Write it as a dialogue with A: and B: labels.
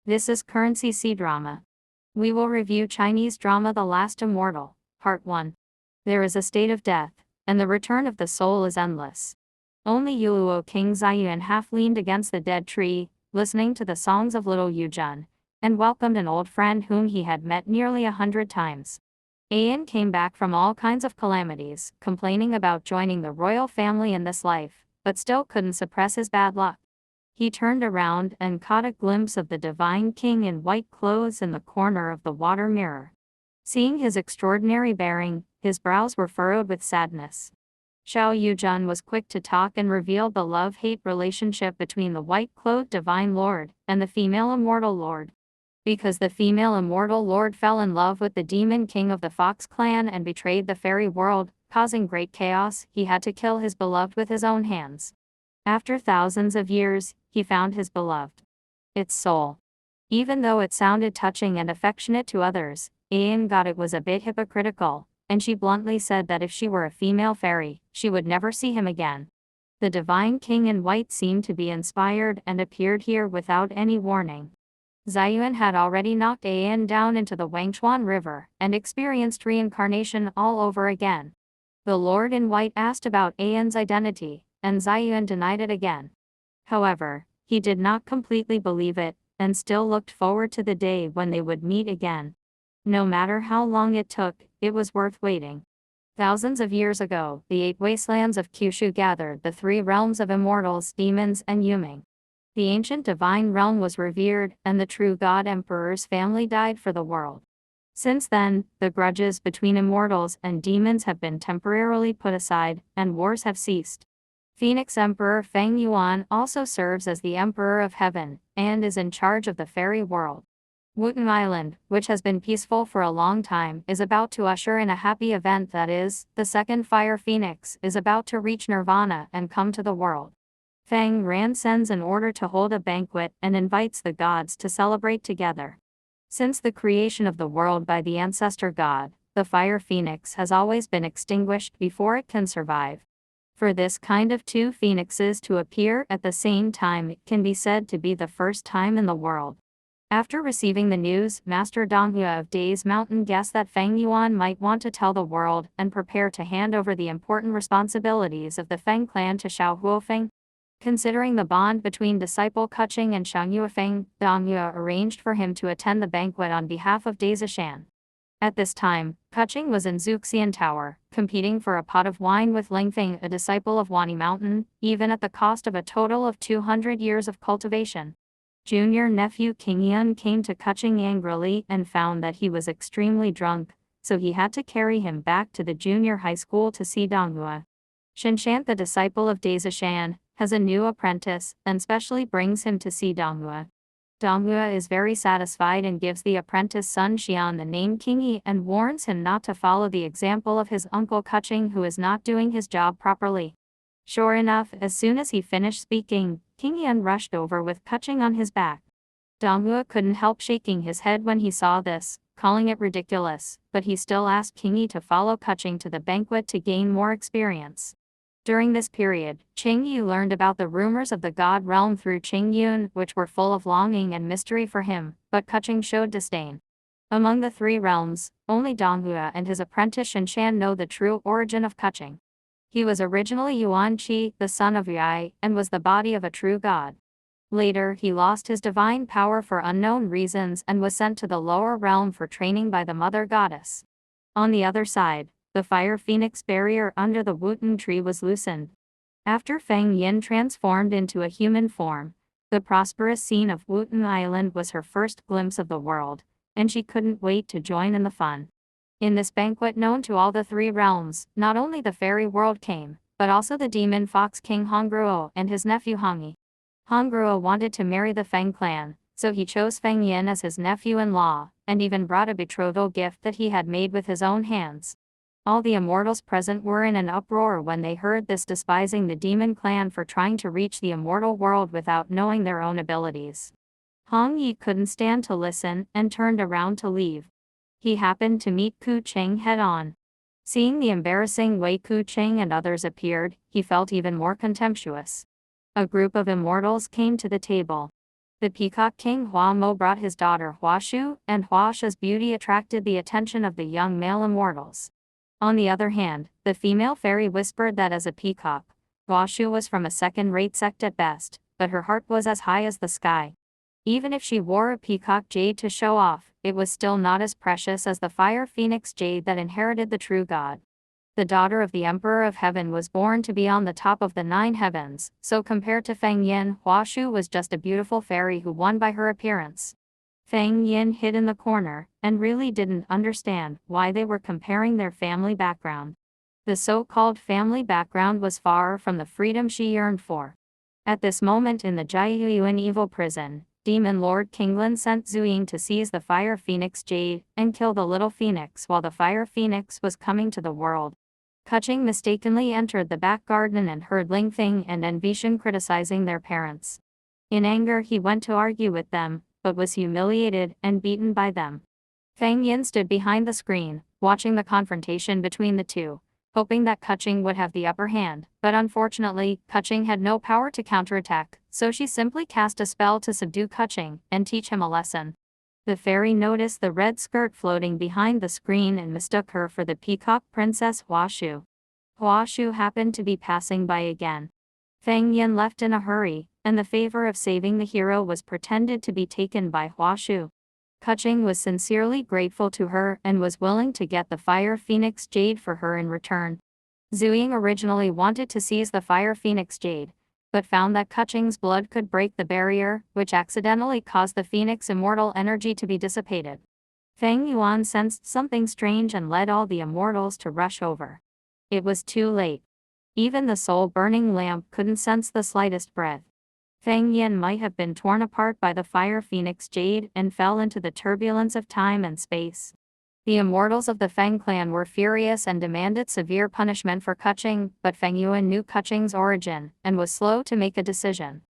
A: This is Currency C-Drama. We will review Chinese drama The Last Immortal, Part 1. There is a state of death, and the return of the soul is endless. Only Yuluo King Ziyuan half leaned against the dead tree, listening to the songs of little Yujun, and welcomed an old friend whom he had met nearly 100 times. Ayan came back from all kinds of calamities, complaining about joining the royal family in this life, but still couldn't suppress his bad luck. He turned around and caught a glimpse of the divine king in white clothes in the corner of the water mirror. Seeing his extraordinary bearing, his brows were furrowed with sadness. Xiao Yujun was quick to talk and revealed the love-hate relationship between the white-clothed divine lord and the female immortal lord. Because the female immortal lord fell in love with the demon king of the Fox clan and betrayed the fairy world, causing great chaos, he had to kill his beloved with his own hands. After thousands of years, he found his beloved. Its soul. Even though it sounded touching and affectionate to others, Ayan got it was a bit hypocritical, and she bluntly said that if she were a female fairy, she would never see him again. The divine king in white seemed to be inspired and appeared here without any warning. Ziyuan had already knocked Ayan down into the Wangchuan River and experienced reincarnation all over again. The Lord in White asked about Ayan's identity, and Ziyuan denied it again. However, he did not completely believe it, and still looked forward to the day when they would meet again. No matter how long it took, it was worth waiting. Thousands of years ago, the 8 wastelands of Kyushu gathered the 3 realms of immortals, demons, and Yuming. The ancient divine realm was revered, and the true god emperor's family died for the world. Since then, the grudges between immortals and demons have been temporarily put aside, and wars have ceased. Phoenix Emperor Feng Yuan also serves as the Emperor of Heaven, and is in charge of the fairy world. Wuxia Island, which has been peaceful for a long time, is about to usher in a happy event that is, the second fire phoenix is about to reach nirvana and come to the world. Feng Ran sends an order to hold a banquet and invites the gods to celebrate together. Since the creation of the world by the ancestor god, the fire phoenix has always been extinguished before it can survive. For this kind of 2 phoenixes to appear at the same time, it can be said to be the first time in the world. After receiving the news, Master Donghua of Days Mountain guessed that Feng Yuan might want to tell the world and prepare to hand over the important responsibilities of the Feng clan to Xiao Huofeng. Considering the bond between disciple Kuching and Xianxia, Donghua arranged for him to attend the banquet on behalf of Daishan. At this time, Kuching was in Zuxian Tower, competing for a pot of wine with Lingfeng, a disciple of Wani Mountain, even at the cost of a total of 200 years of cultivation. Junior nephew King Yun came to Kuching angrily and found that he was extremely drunk, so he had to carry him back to the junior high school to see Donghua. Xianxia, the disciple of Daishan, has a new apprentice, and specially brings him to see Donghua. Donghua is very satisfied and gives the apprentice son Xian the name Qingyi and warns him not to follow the example of his uncle Kuching, who is not doing his job properly. Sure enough, as soon as he finished speaking, Qingyi rushed over with Kuching on his back. Donghua couldn't help shaking his head when he saw this, calling it ridiculous, but he still asked Qingyi to follow Kuching to the banquet to gain more experience. During this period, Qingyi learned about the rumors of the god realm through Qingyun, which were full of longing and mystery for him, but Kuching showed disdain. Among the 3 realms, only Donghua and his apprentice Xianxia know the true origin of Kuching. He was originally Yuan Qi, the son of Yai, and was the body of a true god. Later, he lost his divine power for unknown reasons and was sent to the lower realm for training by the mother goddess. On the other side, the fire phoenix barrier under the Wuxia tree was loosened. After Feng Yin transformed into a human form, the prosperous scene of Wuxia Island was her first glimpse of the world, and she couldn't wait to join in the fun. In this banquet known to all the 3 realms, not only the fairy world came, but also the demon fox king Hongruo and his nephew Hongyi. Hongruo wanted to marry the Feng clan, so he chose Feng Yin as his nephew-in-law, and even brought a betrothal gift that he had made with his own hands. All the immortals present were in an uproar when they heard this, despising the demon clan for trying to reach the immortal world without knowing their own abilities. Hongyi couldn't stand to listen and turned around to leave. He happened to meet Kuching head-on. Seeing the embarrassing way Kuching and others appeared, he felt even more contemptuous. A group of immortals came to the table. The peacock king Hua Mo brought his daughter Hua Shu, and Hua Shu's beauty attracted the attention of the young male immortals. On the other hand, the female fairy whispered that as a peacock, Hua Shu was from a second-rate sect at best, but her heart was as high as the sky. Even if she wore a peacock jade to show off, it was still not as precious as the fire phoenix jade that inherited the true god. The daughter of the Emperor of Heaven was born to be on the top of the 9 heavens, so compared to Feng Yin, Hua Shu was just a beautiful fairy who won by her appearance. Feng Yin hid in the corner, and really didn't understand why they were comparing their family background. The so-called family background was far from the freedom she yearned for. At this moment in the Jiayuan evil prison, Demon Lord Kinglin sent Zuying to seize the Fire Phoenix Jade and kill the little phoenix while the Fire Phoenix was coming to the world. Kuching mistakenly entered the back garden and heard Ling Feng and Envishan criticizing their parents. In anger he went to argue with them, but was humiliated and beaten by them. Feng Yin stood behind the screen, watching the confrontation between the two, hoping that Kuching would have the upper hand, but unfortunately, Kuching had no power to counterattack, so she simply cast a spell to subdue Kuching and teach him a lesson. The fairy noticed the red skirt floating behind the screen and mistook her for the peacock princess Hua Shu. Hua Shu happened to be passing by again. Feng Yin left in a hurry, and the favor of saving the hero was pretended to be taken by Hua Shu. Kuching was sincerely grateful to her and was willing to get the Fire Phoenix Jade for her in return. Zuying originally wanted to seize the Fire Phoenix Jade, but found that Kuching's blood could break the barrier, which accidentally caused the Phoenix Immortal energy to be dissipated. Feng Yuan sensed something strange and led all the immortals to rush over. It was too late. Even the soul-burning lamp couldn't sense the slightest breath. Feng Yin might have been torn apart by the Fire Phoenix Jade and fell into the turbulence of time and space. The immortals of the Feng clan were furious and demanded severe punishment for Kuching, but Feng Yuan knew Kuching's origin and was slow to make a decision.